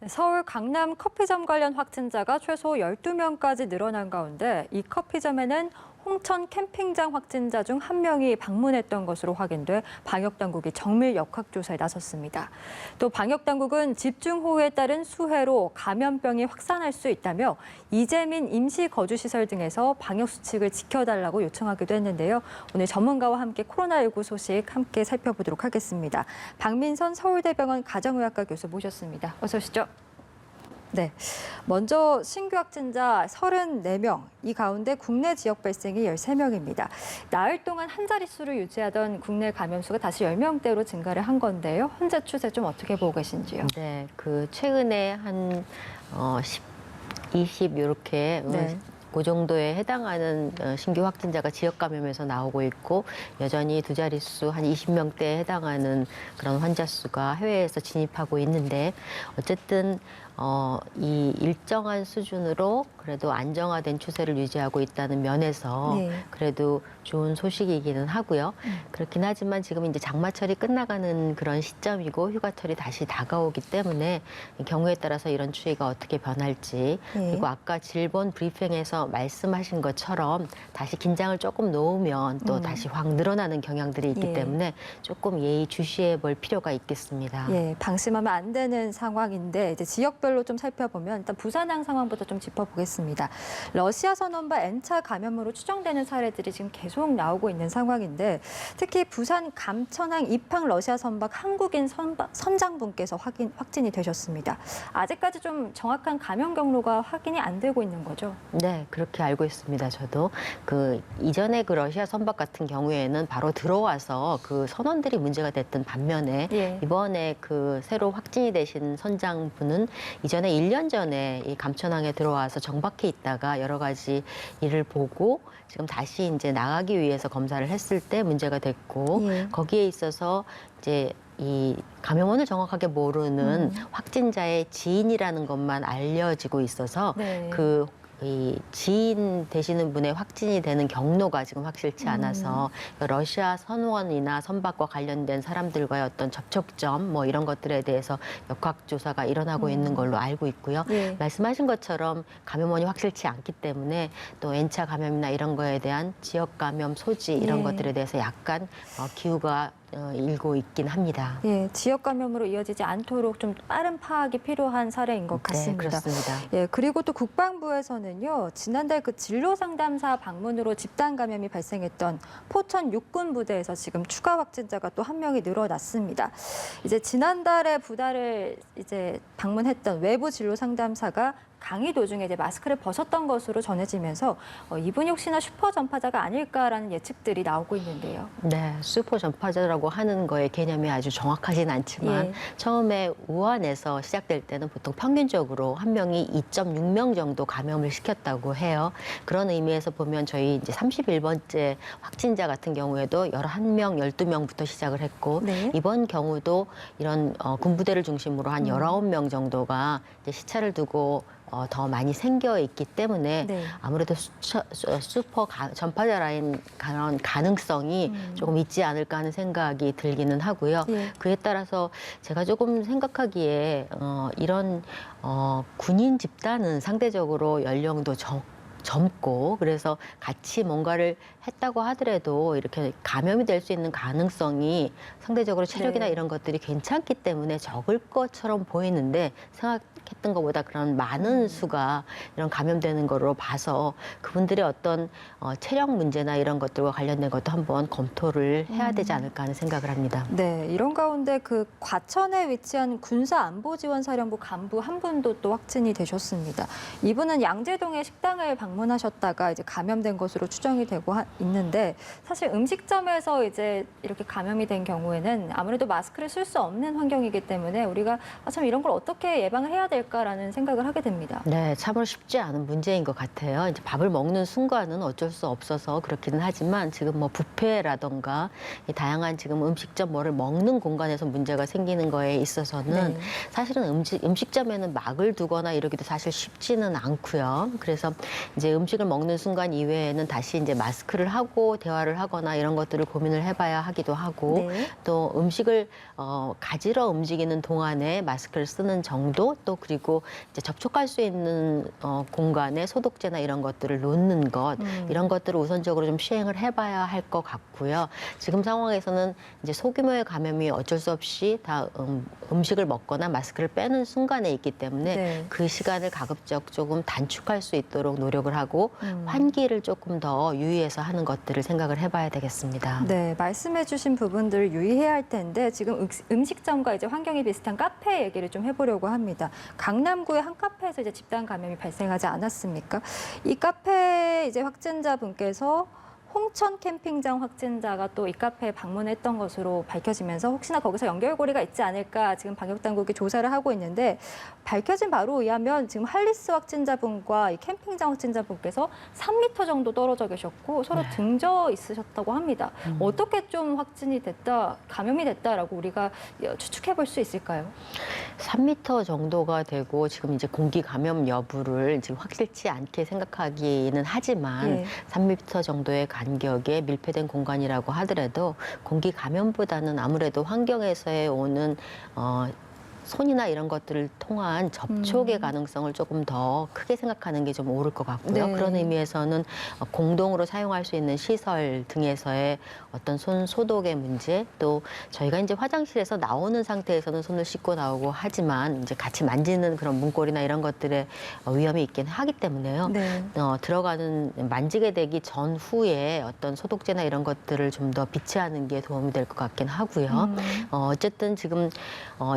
서울 강남 커피점 관련 확진자가 최소 12명까지 늘어난 가운데 이 커피점에는 홍천 캠핑장 확진자 중 한 명이 방문했던 것으로 확인돼 방역당국이 정밀 역학조사에 나섰습니다. 또 방역당국은 집중호우에 따른 수해로 감염병이 확산할 수 있다며 이재민 임시거주시설 등에서 방역수칙을 지켜달라고 요청하기도 했는데요. 오늘 전문가와 함께 코로나19 소식 함께 살펴보도록 하겠습니다. 박민선 서울대병원 가정의학과 교수 모셨습니다. 어서 오시죠. 네, 먼저 신규 확진자 34명, 이 가운데 국내 지역 발생이 13명입니다. 나흘 동안 한 자릿수를 유지하던 국내 감염 수가 다시 10명대로 증가를 한 건데요. 현재 추세 좀 어떻게 보고 계신지요? 네, 최근에 한 10, 20 이렇게 네. 그 정도에 해당하는 신규 확진자가 지역 감염에서 나오고 있고 여전히 두 자릿수 한 20명대에 해당하는 그런 환자 수가 해외에서 진입하고 있는데 어쨌든 이 일정한 수준으로 그래도 안정화된 추세를 유지하고 있다는 면에서 네. 그래도 좋은 소식이기는 하고요. 그렇긴 하지만 지금 이제 장마철이 끝나가는 그런 시점이고 휴가철이 다시 다가오기 때문에 경우에 따라서 이런 추이가 어떻게 변할지 네. 그리고 아까 질본 브리핑에서 말씀하신 것처럼 다시 긴장을 조금 놓으면 또 다시 확 늘어나는 경향들이 있기 예. 때문에 조금 예의 주시해 볼 필요가 있겠습니다. 예, 방심하면 안 되는 상황인데 이제 지역별로 좀 살펴보면 일단 부산항 상황부터 좀 짚어보겠습니다. 러시아 선원과 N차 감염으로 추정되는 사례들이 지금 계속 나오고 있는 상황인데 특히 부산 감천항 입항 러시아 선박 한국인 선장분께서 확진이 되셨습니다. 아직까지 좀 정확한 감염 경로가 확인이 안 되고 있는 거죠? 네, 그렇게 알고 있습니다. 저도 이전에 러시아 선박 같은 경우에는 바로 들어와서 선원들이 문제가 됐던 반면에 예. 이번에 새로 확진이 되신 선장분은 이전에 1년 전에 이 감천항에 들어와서 정박해 있다가 여러 가지 일을 보고 지금 다시 이제 나가기 위해서 검사를 했을 때 문제가 됐고 예. 거기에 있어서 이제 이 감염원을 정확하게 모르는 확진자의 지인이라는 것만 알려지고 있어서 네. 이 지인 되시는 분의 확진이 되는 경로가 지금 확실치 않아서 러시아 선원이나 선박과 관련된 사람들과의 어떤 접촉점 뭐 이런 것들에 대해서 역학조사가 일어나고 있는 걸로 알고 있고요. 예. 말씀하신 것처럼 감염원이 확실치 않기 때문에 또 N차 감염이나 이런 거에 대한 지역 감염 소지 이런 예. 것들에 대해서 약간 기우가 일고 있긴 합니다. 예, 지역 감염으로 이어지지 않도록 좀 빠른 파악이 필요한 사례인 것 같습니다. 네, 그렇습니다. 예, 그리고 또 국방부에서는요, 지난달 진로 상담사 방문으로 집단 감염이 발생했던 포천 육군 부대에서 지금 추가 확진자가 또 한 명이 늘어났습니다. 이제 지난달에 부다를 이제 방문했던 외부 진로 상담사가 강의 도중에 이제 마스크를 벗었던 것으로 전해지면서 이분이 혹시나 슈퍼 전파자가 아닐까라는 예측들이 나오고 있는데요. 네, 슈퍼 전파자라고 하는 거의 개념이 아주 정확하진 않지만 예. 처음에 우한에서 시작될 때는 보통 평균적으로 한 명이 2.6명 정도 감염을 시켰다고 해요. 그런 의미에서 보면 저희 이제 31번째 확진자 같은 경우에도 11명, 12명부터 시작을 했고 네. 이번 경우도 이런 군부대를 중심으로 한 19명 정도가 이제 시차를 두고 더 많이 생겨 있기 때문에 네. 아무래도 슈퍼 전파자라는 그런 가능성이 조금 있지 않을까 하는 생각이 들기는 하고요. 예. 그에 따라서 제가 조금 생각하기에 이런 군인 집단은 상대적으로 연령도 젊고 그래서 같이 뭔가를 했다고 하더라도 이렇게 감염이 될 수 있는 가능성이 상대적으로 체력이나 네. 이런 것들이 괜찮기 때문에 적을 것처럼 보이는데 생각했던 것보다 그런 많은 수가 이런 감염되는 거로 봐서 그분들의 어떤 체력 문제나 이런 것들과 관련된 것도 한번 검토를 해야 되지 않을까 하는 생각을 합니다. 네, 이런 가운데 과천에 위치한 군사안보지원사령부 간부 한 분도 또 확진이 되셨습니다. 이분은 양재동의 식당을 방문하셨다가 이제 감염된 것으로 추정이 되고 있는데 사실 음식점에서 이제 이렇게 감염이 된 경우에는 아무래도 마스크를 쓸 수 없는 환경이기 때문에 우리가 참 이런 걸 어떻게 예방을 해야 될까라는 생각을 하게 됩니다. 네, 참으로 쉽지 않은 문제인 것 같아요. 이제 밥을 먹는 순간은 어쩔 수 없어서 그렇기는 하지만 지금 뭐 뷔페라던가 이 다양한 지금 음식점 뭐를 먹는 공간에서 문제가 생기는 거에 있어서는 네. 사실은 음식점에는 막을 두거나 이러기도 사실 쉽지는 않고요. 그래서 이제 이제 음식을 먹는 순간 이외에는 다시 이제 마스크를 하고 대화를 하거나 이런 것들을 고민을 해봐야 하기도 하고 네. 또 음식을 가지러 움직이는 동안에 마스크를 쓰는 정도 또 그리고 이제 접촉할 수 있는 공간에 소독제나 이런 것들을 놓는 것 이런 것들을 우선적으로 좀 시행을 해봐야 할 것 같고요. 지금 상황에서는 이제 소규모의 감염이 어쩔 수 없이 다 음식을 먹거나 마스크를 빼는 순간에 있기 때문에 네. 그 시간을 가급적 조금 단축할 수 있도록 노력을 하고 환기를 조금 더 유의해서 하는 것들을 생각을 해봐야 되겠습니다. 네, 말씀해주신 부분들을 유의해야 할 텐데 지금 음식점과 이제 환경이 비슷한 카페 얘기를 좀 해보려고 합니다. 강남구의 한 카페에서 이제 집단 감염이 발생하지 않았습니까? 이 카페 이제 확진자분께서 홍천 캠핑장 확진자가 또 이 카페에 방문했던 것으로 밝혀지면서 혹시나 거기서 연결고리가 있지 않을까 지금 방역당국이 조사를 하고 있는데 밝혀진 바로 의하면 지금 할리스 확진자분과 이 캠핑장 확진자분께서 3m 정도 떨어져 계셨고 서로 등져 있으셨다고 합니다. 어떻게 좀 확진이 됐다, 감염이 됐다라고 우리가 추측해 볼 수 있을까요? 3m 정도가 되고 지금 이제 공기 감염 여부를 지금 확실치 않게 생각하기는 하지만 예. 3m 정도의 간격에 밀폐된 공간이라고 하더라도 공기 감염보다는 아무래도 환경에서의 오는 손이나 이런 것들을 통한 접촉의 가능성을 조금 더 크게 생각하는 게 좀 옳을 것 같고요. 네. 그런 의미에서는 공동으로 사용할 수 있는 시설 등에서의 어떤 손 소독의 문제 또 저희가 이제 화장실에서 나오는 상태에서는 손을 씻고 나오고 하지만 이제 같이 만지는 그런 문고리나 이런 것들의 위험이 있긴 하기 때문에요. 네. 들어가는 만지게 되기 전후에 어떤 소독제나 이런 것들을 좀 더 비치하는 게 도움이 될 것 같긴 하고요. 어쨌든 지금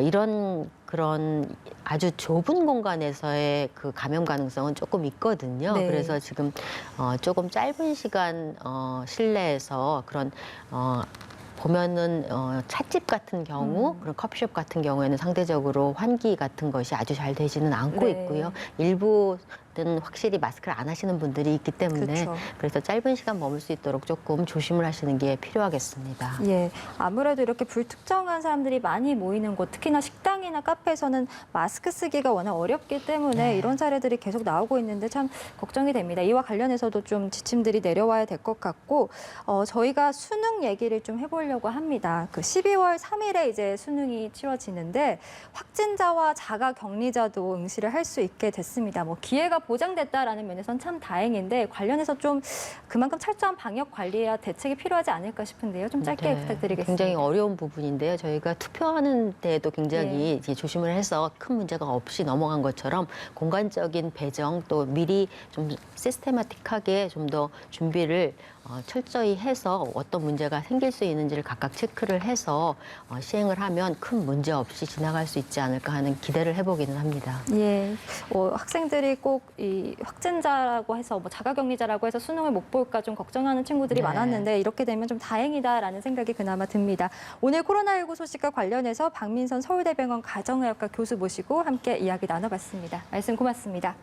이런 그런 아주 좁은 공간에서의 그 감염 가능성은 조금 있거든요. 네. 그래서 지금 조금 짧은 시간 실내에서 그런 보면은 찻집 같은 경우 그런 커피숍 같은 경우에는 상대적으로 환기 같은 것이 아주 잘 되지는 않고 네. 있고요. 일부는 확실히 마스크를 안 하시는 분들이 있기 때문에 그렇죠. 그래서 짧은 시간 머물 수 있도록 조금 조심을 하시는 게 필요하겠습니다. 예, 아무래도 이렇게 불특정한 사람들이 많이 모이는 곳, 특히나 식당이나 카페에서는 마스크 쓰기가 워낙 어렵기 때문에 네. 이런 사례들이 계속 나오고 있는데 참 걱정이 됩니다. 이와 관련해서도 좀 지침들이 내려와야 될 것 같고, 저희가 수능 얘기를 좀 해보려고 합니다. 그 12월 3일에 이제 수능이 치러지는데 확진자와 자가 격리자도 응시를 할 수 있게 됐습니다. 뭐 기회가 보장됐다라는 면에선 참 다행인데 관련해서 좀 그만큼 철저한 방역 관리와 대책이 필요하지 않을까 싶은데요. 좀 짧게 네, 부탁드리겠습니다. 굉장히 어려운 부분인데요. 저희가 투표하는 데도 굉장히 이제 조심을 해서 큰 문제가 없이 넘어간 것처럼 공간적인 배정 또 미리 좀 시스테마틱하게 좀 더 준비를 철저히 해서 어떤 문제가 생길 수 있는지를 각각 체크를 해서 시행을 하면 큰 문제 없이 지나갈 수 있지 않을까 하는 기대를 해보기는 합니다. 예, 학생들이 꼭 이 확진자라고 해서 뭐 자가격리자라고 해서 수능을 못 볼까 좀 걱정하는 친구들이 네. 많았는데 이렇게 되면 좀 다행이다라는 생각이 그나마 듭니다. 오늘 코로나19 소식과 관련해서 박민선 서울대병원 가정의학과 교수 모시고 함께 이야기 나눠봤습니다. 말씀 고맙습니다.